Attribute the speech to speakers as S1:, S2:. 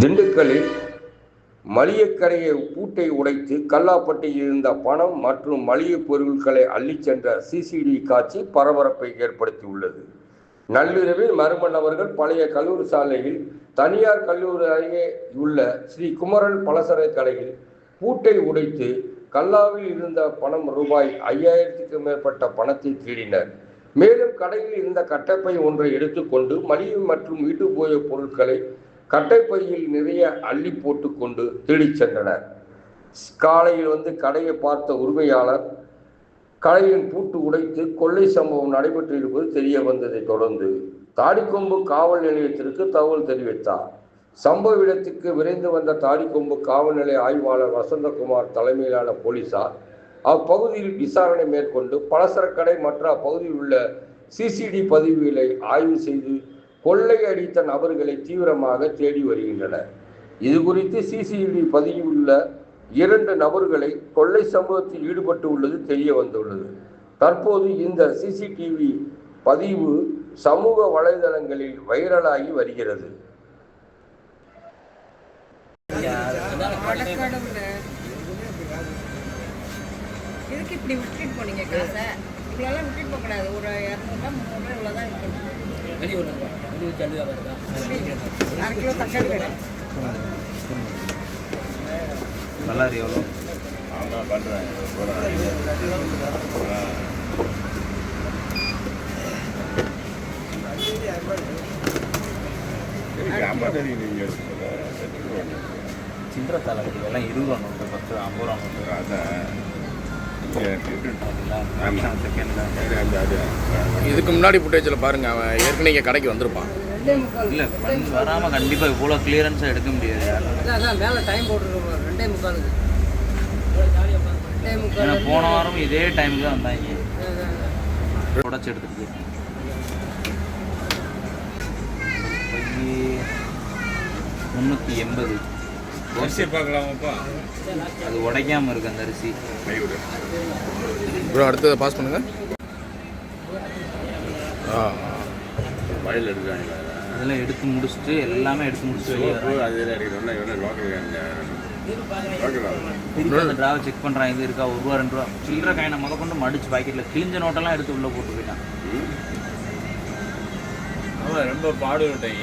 S1: திண்டுக்கல்லில் மளிகை கடையை பூட்டை உடைத்து கல்லாப்பட்டியில் இருந்த பணம் மற்றும் மளிகை பொருட்களை அள்ளிச் சென்ற சிசிடிவி காட்சி பரபரப்பை ஏற்படுத்தியுள்ளது. நள்ளிரவில் மர்ம நபர்கள் பழைய கல்லூரி சாலையில் தனியார் கல்லூரி அருகே உள்ள ஸ்ரீ குமரன் பலசர கடையில் பூட்டை உடைத்து கல்லாவில் இருந்த பணம் ரூபாய் 5000க்கும் மேற்பட்ட பணத்தை திருடினர். மேலும் கடையில் இருந்த கட்டைப்பை ஒன்றை எடுத்துக்கொண்டு மளிகை மற்றும் வீட்டுப்போய பொருட்களை கட்டைப்பையில் நிறைய அள்ளி போட்டு கொண்டு திருடிச் சென்றனர். காலையில் கடையை பார்த்த உரிமையாளர் கடையின் பூட்டு உடைத்து கொள்ளை சம்பவம் நடைபெற்றிருப்பது தெரிய வந்ததை தொடர்ந்து தாடிக்கொம்பு காவல் நிலையத்திற்கு தகவல் தெரிவித்தார். சம்பவ இடத்துக்கு விரைந்து வந்த தாடிக்கொம்பு காவல் நிலைய ஆய்வாளர் வசந்தகுமார் தலைமையிலான போலீசார் அப்பகுதியில் விசாரணை மேற்கொண்டு பலசரக்கடை மற்றும் அப்பகுதியில் உள்ள சிசிடிவி பதிவுகளை ஆய்வு செய்து கொள்ளை அடித்த நபர்களை தீவிரமாக தேடி வருகின்றனர். இது குறித்து சிசிடிவி பதிவில் உள்ள 2 நபர்களை கொள்ளை சம்பவத்தில் ஈடுபட்டு உள்ளது தெரிய வந்துள்ளது. தற்போது இந்த சிசிடிவி பதிவு சமூக வலைதளங்களில் வைரலாகி வருகிறது.
S2: இதுக்கு இப்படி விட்டுட்டு போனீங்க காசை? இவ்வளோலாம் விட்டுட்டு போகக்கூடாது. ஒரு 200 300 இவ்வளோதான் இருக்கணும். அரை கிலோ தக்காளி கடை
S3: நல்லாரி எவ்வளோ பண்ணுறேன். சில்லற தலைவலி எல்லாம் 20 ரூபா நோட்டு 10 50 ரூபா நோட்டு.
S4: இதுக்கு முன்னாடி ஃபுட்டேஜில் பாருங்க, அவன் ஏற்கனவே இங்கே கடைக்கு வந்திருப்பான்.
S3: இல்லை வராமல் கண்டிப்பாக இவ்வளோ கிளியரன்ஸாக எடுக்க முடியாது.
S2: அதான் மேலே டைம் போட்டுருக்கோம் 2:45.
S3: ஏன்னா போன வாரம் இதே டைமுக்கு தான் வந்தாங்க. உடச்சி எடுத்துட்டு 380
S4: அரிசி பார்க்கலாமாப்பா?
S3: அது உடைக்காமல் இருக்கு அந்த அரிசி.
S4: ப்ரோ அடுத்ததை பாஸ் பண்ணுங்க.
S3: வயலில் எடுக்காங்க. அதெல்லாம் எடுத்து முடிச்சுட்டு எல்லாமே எடுத்து முடிச்சுட்டு அந்த டிராவை செக் பண்ணுறான். இது இருக்கா 1 ரூபா 2 ரூபா சில்லற காயினை முத கொண்டு மடிச்சு பாக்கெட்டில் கிழிஞ்ச நோட்டெல்லாம் எடுத்து உள்ளே போட்டு போயிட்டான்.
S4: ரொம்ப பாடுபட்டேன்.